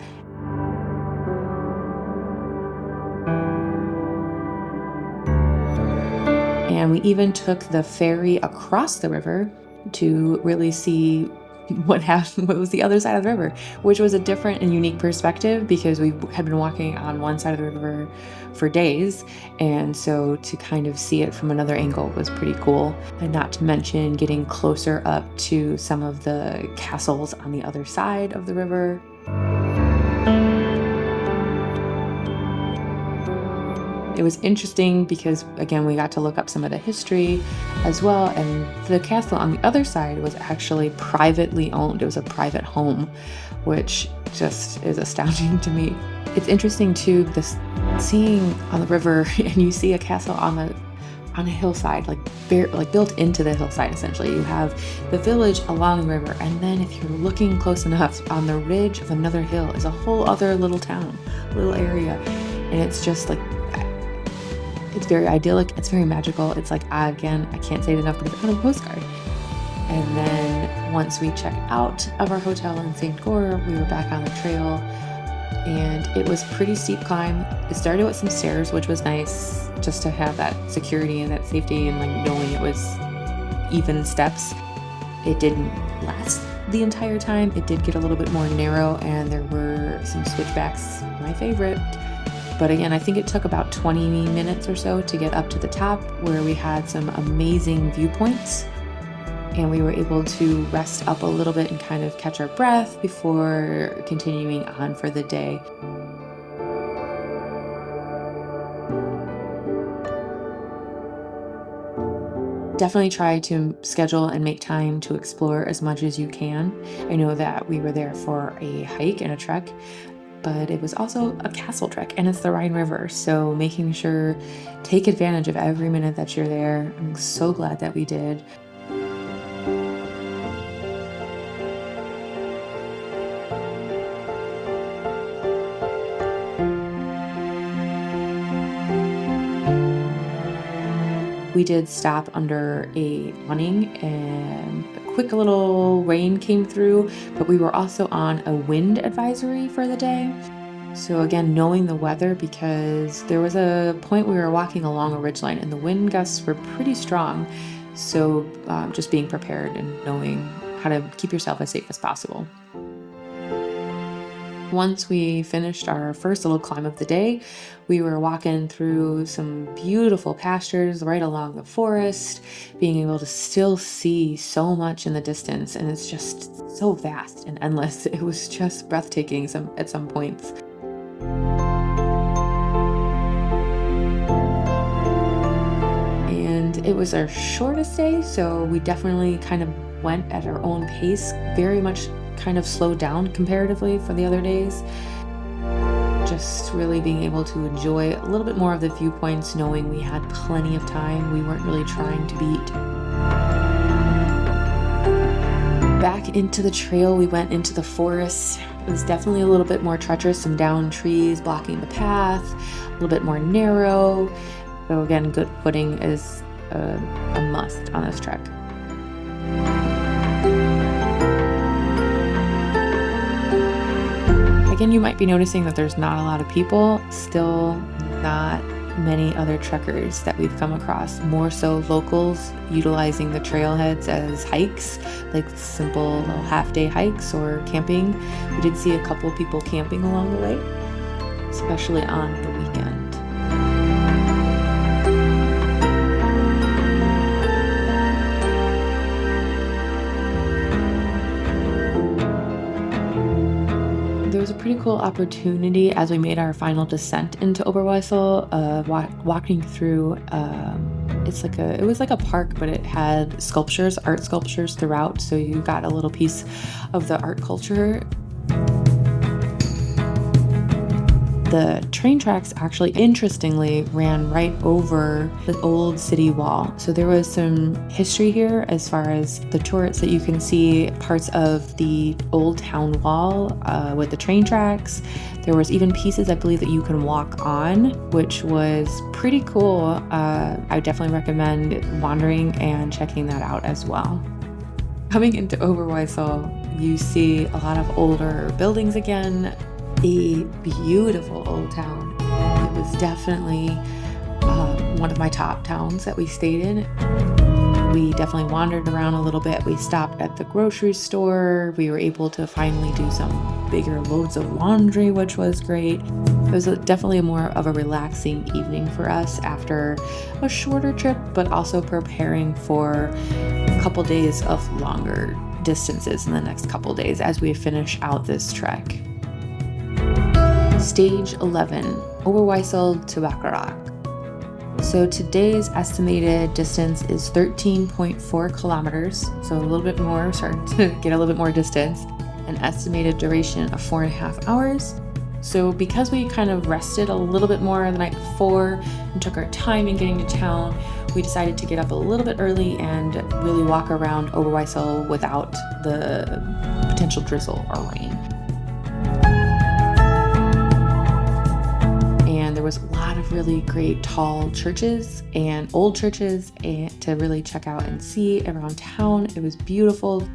And we even took the ferry across the river to really see what was the other side of the river, which was a different and unique perspective because we had been walking on one side of the river for days. And so to kind of see it from another angle was pretty cool. And not to mention getting closer up to some of the castles on the other side of the river. It was interesting because, again, we got to look up some of the history as well, and the castle on the other side was actually privately owned. It was a private home, which just is astounding to me. It's interesting too, this seeing on the river, and you see a castle on a hillside, built into the hillside. Essentially, you have the village along the river, and then if you're looking close enough, on the ridge of another hill is a whole other little town, little area, and it's just it's very idyllic, it's very magical. It's again, I can't say it enough, but it's kind of a postcard. And then once we checked out of our hotel in St. Goar, we were back on the trail, and it was a pretty steep climb. It started with some stairs, which was nice, just to have that security and that safety, and knowing it was even steps. It didn't last the entire time. It did get a little bit more narrow, and there were some switchbacks, my favorite. But again, I think it took about 20 minutes or so to get up to the top, where we had some amazing viewpoints. And we were able to rest up a little bit and kind of catch our breath before continuing on for the day. Definitely try to schedule and make time to explore as much as you can. I know that we were there for a hike and a trek, but it was also a castle trek, and it's the Rhine River. So making sure, take advantage of every minute that you're there. I'm so glad that we did. We did stop under a awning, and a quick little rain came through, but we were also on a wind advisory for the day. So again, knowing the weather, because there was a point we were walking along a ridgeline and the wind gusts were pretty strong. So just being prepared and knowing how to keep yourself as safe as possible. Once we finished our first little climb of the day, we were walking through some beautiful pastures right along the forest, being able to still see so much in the distance, and it's just so vast and endless. It was just breathtaking at some points. And it was our shortest day, so we definitely kind of went at our own pace, very much kind of slowed down comparatively for the other days. Just really being able to enjoy a little bit more of the viewpoints, knowing we had plenty of time. We weren't really trying to beat. Back into the trail, we went into the forest. It was definitely a little bit more treacherous, some downed trees blocking the path, a little bit more narrow. So again, good footing is a must on this trek. Again, you might be noticing that there's not a lot of people, still not many other trekkers that we've come across, more so locals utilizing the trailheads as hikes, like simple little half-day hikes or camping. We did see a couple people camping along the way, especially on the weekend. There was a pretty cool opportunity as we made our final descent into Oberwesel, walking through, it was like a park, but it had art sculptures throughout, so you got a little piece of the art culture. The train tracks actually, interestingly, ran right over the old city wall. So there was some history here as far as the turrets that you can see, parts of the old town wall with the train tracks. There was even pieces, I believe, that you can walk on, which was pretty cool. I definitely recommend wandering and checking that out as well. Coming into Oberwesel, you see a lot of older buildings again. A beautiful old town. It was definitely one of my top towns that we stayed in. We definitely wandered around a little bit. We stopped at the grocery store. We were able to finally do some bigger loads of laundry, which was great. It was definitely more of a relaxing evening for us after a shorter trip, but also preparing for a couple days of longer distances in the next couple days as we finish out this trek. Stage 11, Oberwesel to Bacharach. So today's estimated distance is 13.4 kilometers, so a little bit more, starting to get a little bit more distance. An estimated duration of 4.5 hours. So because we kind of rested a little bit more the night before and took our time in getting to town, we decided to get up a little bit early and really walk around Oberwesel without the potential drizzle or rain. There was a lot of really great tall churches and old churches to really check out and see around town. It was beautiful.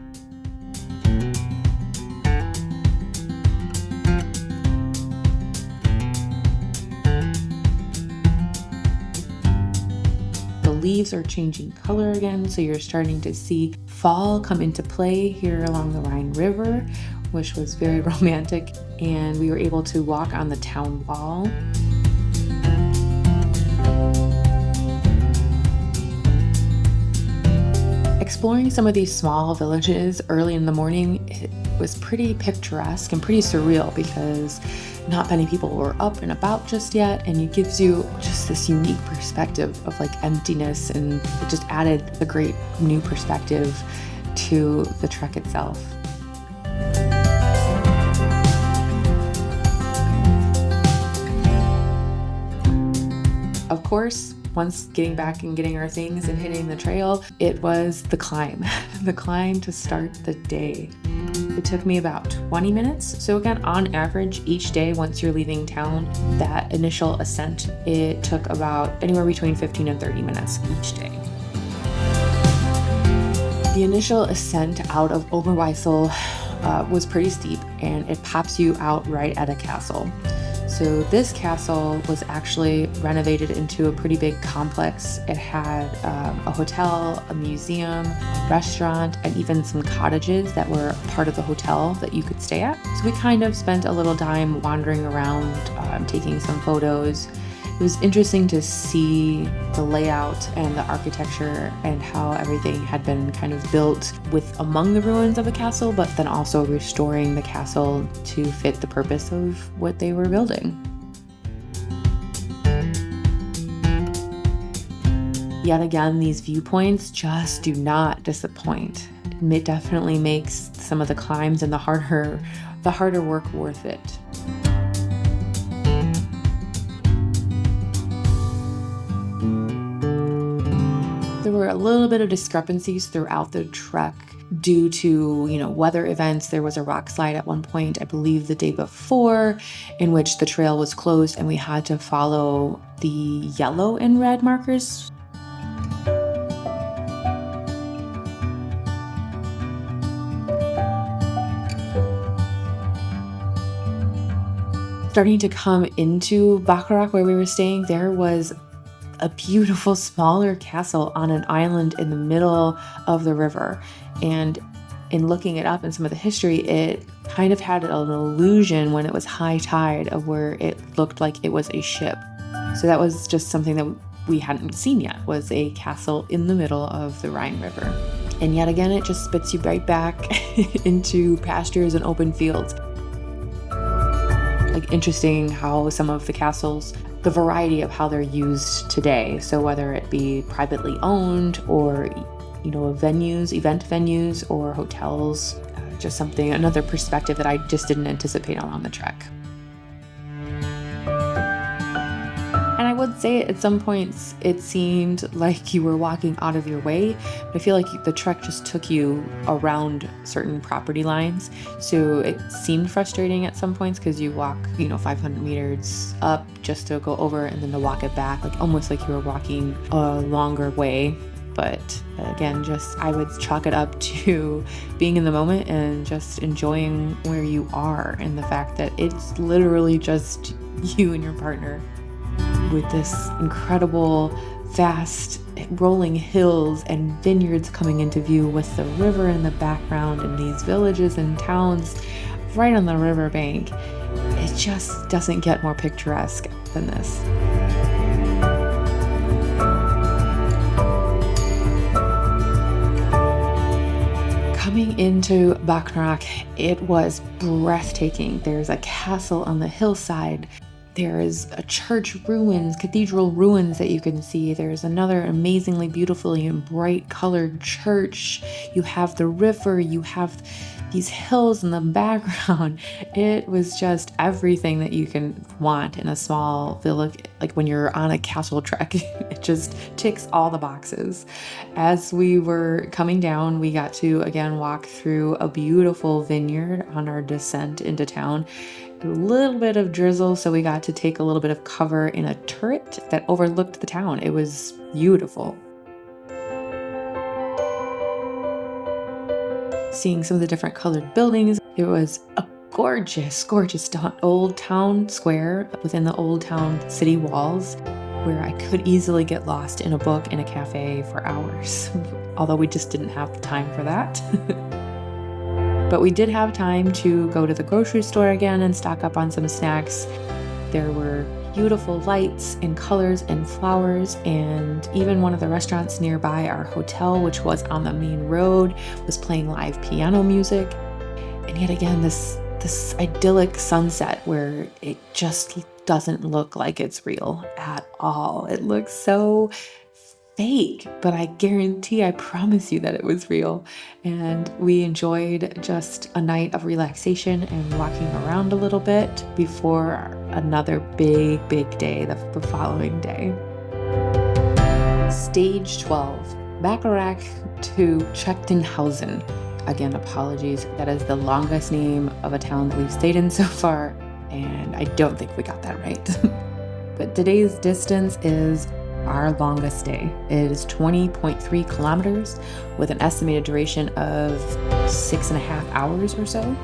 leaves are changing color again, so you're starting to see fall come into play here along the Rhine River, which was very romantic, and we were able to walk on the town wall. Exploring some of these small villages early in the morning, it was pretty picturesque and pretty surreal because not many people were up and about just yet, and it gives you just this unique perspective of like emptiness, and it just added a great new perspective to the trek itself. Of course, once getting back and getting our things and hitting the trail, it was the climb, the climb to start the day. It took me about 20 minutes. So again, on average, each day, once you're leaving town, that initial ascent, it took about anywhere between 15 and 30 minutes each day. The initial ascent out of Oberwesel was pretty steep, and it pops you out right at a castle. So this castle was actually renovated into a pretty big complex. It had a hotel, a museum, restaurant, and even some cottages that were part of the hotel that you could stay at. So we kind of spent a little time wandering around, taking some photos. It was interesting to see the layout and the architecture and how everything had been kind of built with among the ruins of the castle, but then also restoring the castle to fit the purpose of what they were building. Yet again, these viewpoints just do not disappoint. It definitely makes some of the climbs and the harder work worth it. There were a little bit of discrepancies throughout the trek due to, weather events. There was a rock slide at one point, I believe the day before, in which the trail was closed and we had to follow the yellow and red markers. Starting to come into Bacharach, where we were staying, there was a beautiful smaller castle on an island in the middle of the river. And in looking it up in some of the history, it kind of had an illusion when it was high tide of where it looked like it was a ship. So that was just something that we hadn't seen yet, was a castle in the middle of the Rhine River. And yet again, it just spits you right back into pastures and open fields. Like, interesting how some of the castles, the variety of how they're used today. So whether it be privately owned or, event venues or hotels, just another perspective that I just didn't anticipate on the trek. And I would say at some points it seemed like you were walking out of your way, but I feel like the trek just took you around certain property lines. So it seemed frustrating at some points because you walk, 500 meters up just to go over and then to walk it back, like almost like you were walking a longer way. But again, I would chalk it up to being in the moment and just enjoying where you are and the fact that it's literally just you and your partner, with this incredible, vast, rolling hills and vineyards coming into view with the river in the background and these villages and towns right on the riverbank. It just doesn't get more picturesque than this. Coming into Bacharach, it was breathtaking. There's a castle on the hillside. There's a church ruins, cathedral ruins that you can see. There's another amazingly beautifully and bright colored church. You have the river, you have these hills in the background. It was just everything that you can want in a small village. Like when you're on a castle trek, it just ticks all the boxes. As we were coming down, we got to again walk through a beautiful vineyard on our descent into town. A little bit of drizzle, so we got to take a little bit of cover in a turret that overlooked the town. It was beautiful. Seeing some of the different colored buildings, it was a gorgeous old town square within the old town city walls. where I could easily get lost in a book in a cafe for hours, although we just didn't have the time for that. But we did have time to go to the grocery store again and stock up on some snacks. There were beautiful lights and colors and flowers, and even one of the restaurants nearby our hotel, which was on the main road, was playing live piano music. And yet again, this idyllic sunset where it just doesn't look like it's real at all. It looks so fake, but I guarantee, I promise you that it was real. And we enjoyed just a night of relaxation and walking around a little bit before another big day the following day. Stage 12, Bacharach to Trechtingshausen. Again, apologies, that is the longest name of a town that we've stayed in so far, and I don't think we got that right. But today's distance is our longest day. It is 20.3 kilometers with an estimated duration of 6.5 hours or so.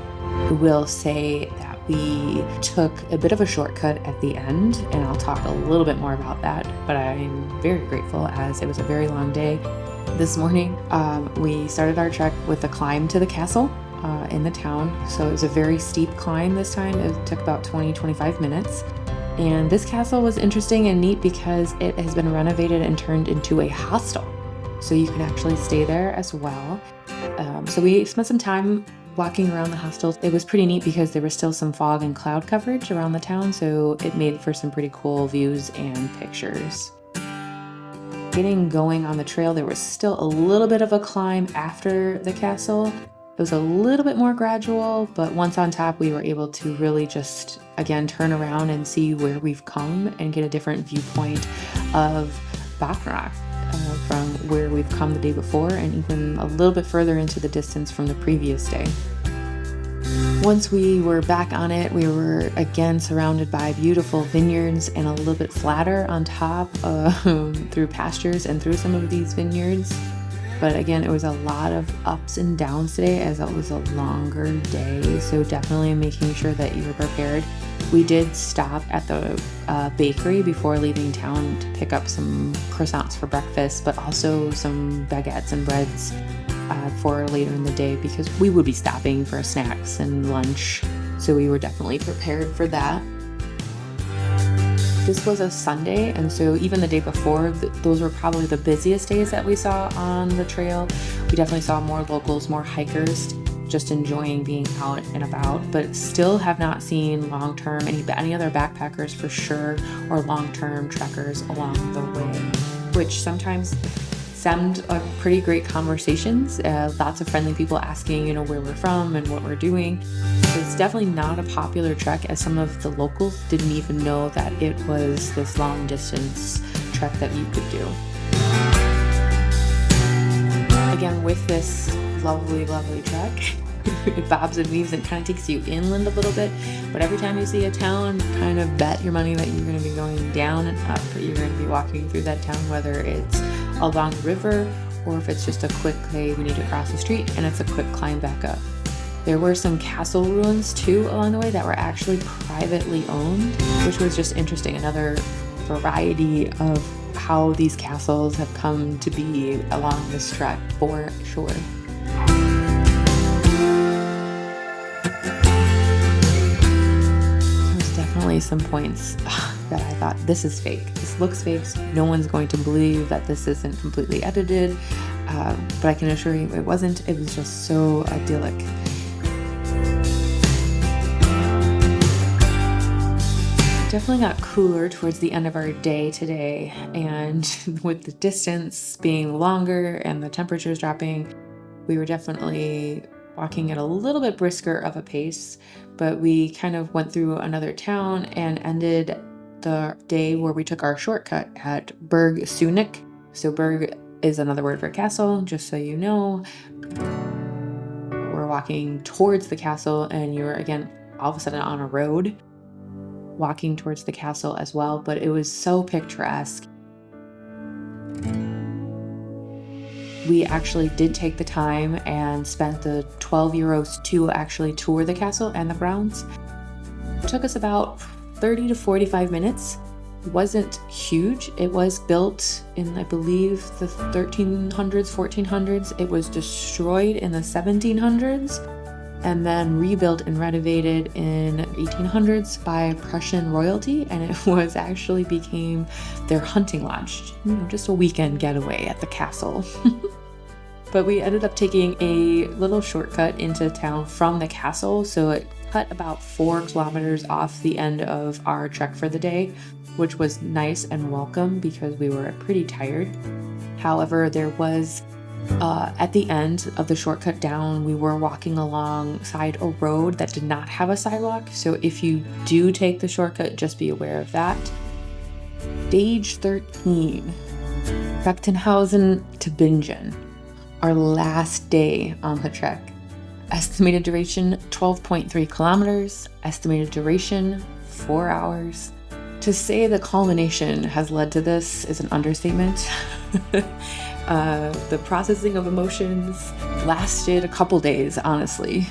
We'll say that we took a bit of a shortcut at the end, and I'll talk a little bit more about that, but I'm very grateful as it was a very long day. This morning, we started our trek with a climb to the castle in the town. So it was a very steep climb this time. It took about 20-25 minutes. And this castle was interesting and neat because it has been renovated and turned into a hostel. So you can actually stay there as well. So we spent some time walking around the hostel. It was pretty neat because there was still some fog and cloud coverage around the town, so it made for some pretty cool views and pictures. Getting going on the trail, there was still a little bit of a climb after the castle. It was a little bit more gradual, but once on top, we were able to really just, again, turn around and see where we've come and get a different viewpoint of Bacharach from where we've come the day before, and even a little bit further into the distance from the previous day. Once we were back on it, we were again surrounded by beautiful vineyards and a little bit flatter on top through pastures and through some of these vineyards. But again, it was a lot of ups and downs today as it was a longer day, so definitely making sure that you were prepared. We did stop at the bakery before leaving town to pick up some croissants for breakfast, but also some baguettes and breads for later in the day because we would be stopping for snacks and lunch. So we were definitely prepared for that. This was a Sunday, and so even the day before, those were probably the busiest days that we saw on the trail. We definitely saw more locals, more hikers, just enjoying being out and about, but still have not seen any other backpackers for sure, or long-term trekkers along the way, which sometimes stemmed pretty great conversations. Lots of friendly people asking, where we're from and what we're doing. It's definitely not a popular trek, as some of the locals didn't even know that it was this long distance trek that you could do. Again, with this lovely trek, it bobs and weaves and kind of takes you inland a little bit, but every time you see a town, kind of bet your money that you're going to be going down and up. You're going to be walking through that town, whether it's along the river or if it's just a quick, hey, we need to cross the street, and it's a quick climb back up. There were some castle ruins too along the way that were actually privately owned, which was just interesting. Another variety of how these castles have come to be along this trek for sure. There's definitely some points that I thought, this is fake. This looks fake. No one's going to believe that this isn't completely edited. But I can assure you it wasn't. It was just so idyllic. Definitely got cooler towards the end of our day today, and with the distance being longer and the temperatures dropping, we were definitely walking at a little bit brisker of a pace, but we kind of went through another town and ended the day where we took our shortcut at Bresig. So Berg is another word for castle, just so you know. We're walking towards the castle, and you're again all of a sudden on a road walking towards the castle as well, but it was so picturesque. We actually did take the time and spent the 12 euros to actually tour the castle and the grounds. It took us about 30 to 45 minutes wasn't huge. It was built in, I believe, the 1300s, 1400s. It was destroyed in the 1700s and then rebuilt and renovated in 1800s by Prussian royalty, and it was actually became their hunting lodge, just a weekend getaway at the castle. But we ended up taking a little shortcut into town from the castle, so it cut about 4 kilometers off the end of our trek for the day, which was nice and welcome because we were pretty tired. However, there was at the end of the shortcut down, we were walking alongside a road that did not have a sidewalk. So if you do take the shortcut, just be aware of that. Stage 13, Trechtingshausen to Bingen, our last day on the trek. Estimated duration, 12.3 kilometers. Estimated duration, 4 hours. To say the culmination has led to this is an understatement. The processing of emotions lasted a couple days, honestly.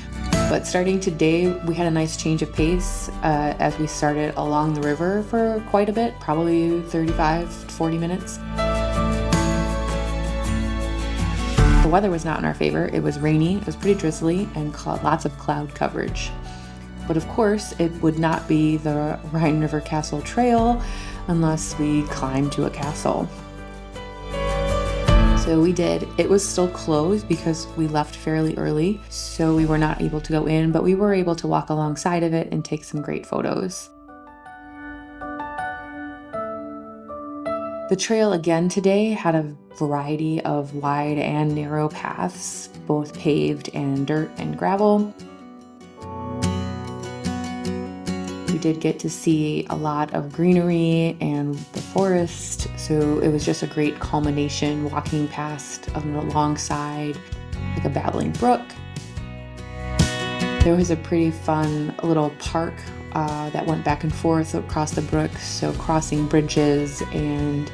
But starting today, we had a nice change of pace as we started along the river for quite a bit, probably 35 to 40 minutes. The weather was not in our favor. It was rainy, it was pretty drizzly, and lots of cloud coverage. But of course, it would not be the Rhine River Castle Trail unless we climbed to a castle. So we did. It was still closed because we left fairly early, so we were not able to go in, but we were able to walk alongside of it and take some great photos. The trail again today had a variety of wide and narrow paths, both paved and dirt and gravel. We did get to see a lot of greenery and the forest, so it was just a great culmination walking past alongside like a babbling brook. There was a pretty fun little park that went back and forth across the brook, so crossing bridges, and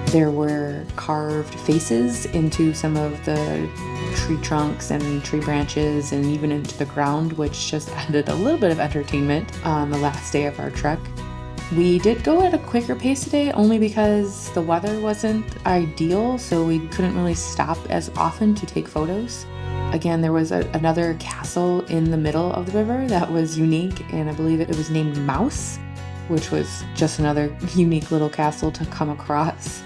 there were carved faces into some of the tree trunks and tree branches and even into the ground, which just added a little bit of entertainment on the last day of our trek. We did go at a quicker pace today only because the weather wasn't ideal, so we couldn't really stop as often to take photos. Again, there was another castle in the middle of the river that was unique, and I believe it was named Mouse, which was just another unique little castle to come across.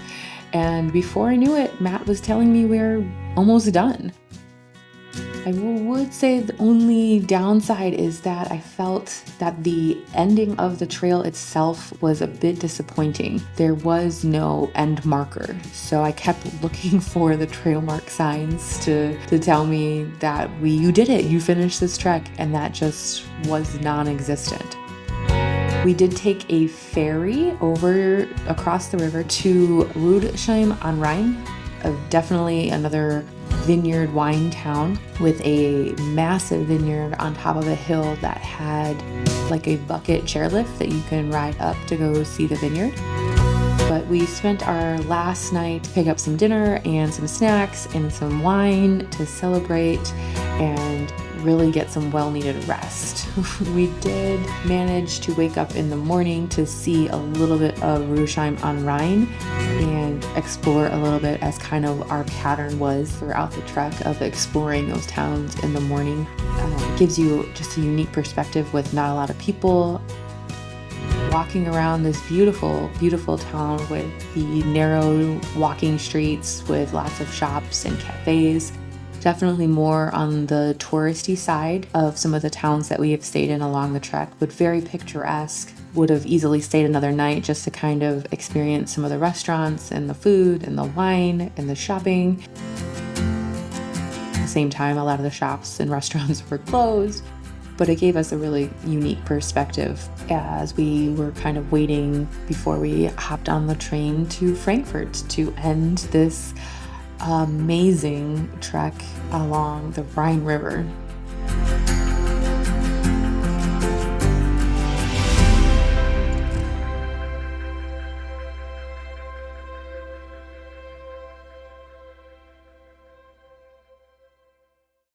And before I knew it, Matt was telling me we're almost done. I would say the only downside is that I felt that the ending of the trail itself was a bit disappointing. There was no end marker, so I kept looking for the trail mark signs to tell me that you did it, you finished this trek, and that just was non-existent. We did take a ferry over across the river to Rüdesheim on Rhine, definitely another vineyard wine town with a massive vineyard on top of a hill that had like a bucket chairlift that you can ride up to go see the vineyard. But we spent our last night to pick up some dinner and some snacks and some wine to celebrate and really get some well-needed rest. We did manage to wake up in the morning to see a little bit of Rüdesheim on Rhine and explore a little bit, as kind of our pattern was throughout the trek of exploring those towns in the morning. It gives you just a unique perspective with not a lot of people. Walking around this beautiful, beautiful town with the narrow walking streets with lots of shops and cafes. Definitely more on the touristy side of some of the towns that we have stayed in along the trek, but very picturesque. Would have easily stayed another night just to kind of experience some of the restaurants and the food and the wine and the shopping. At the same time, a lot of the shops and restaurants were closed, but it gave us a really unique perspective as we were kind of waiting before we hopped on the train to Frankfurt to end this amazing trek along the Rhine River.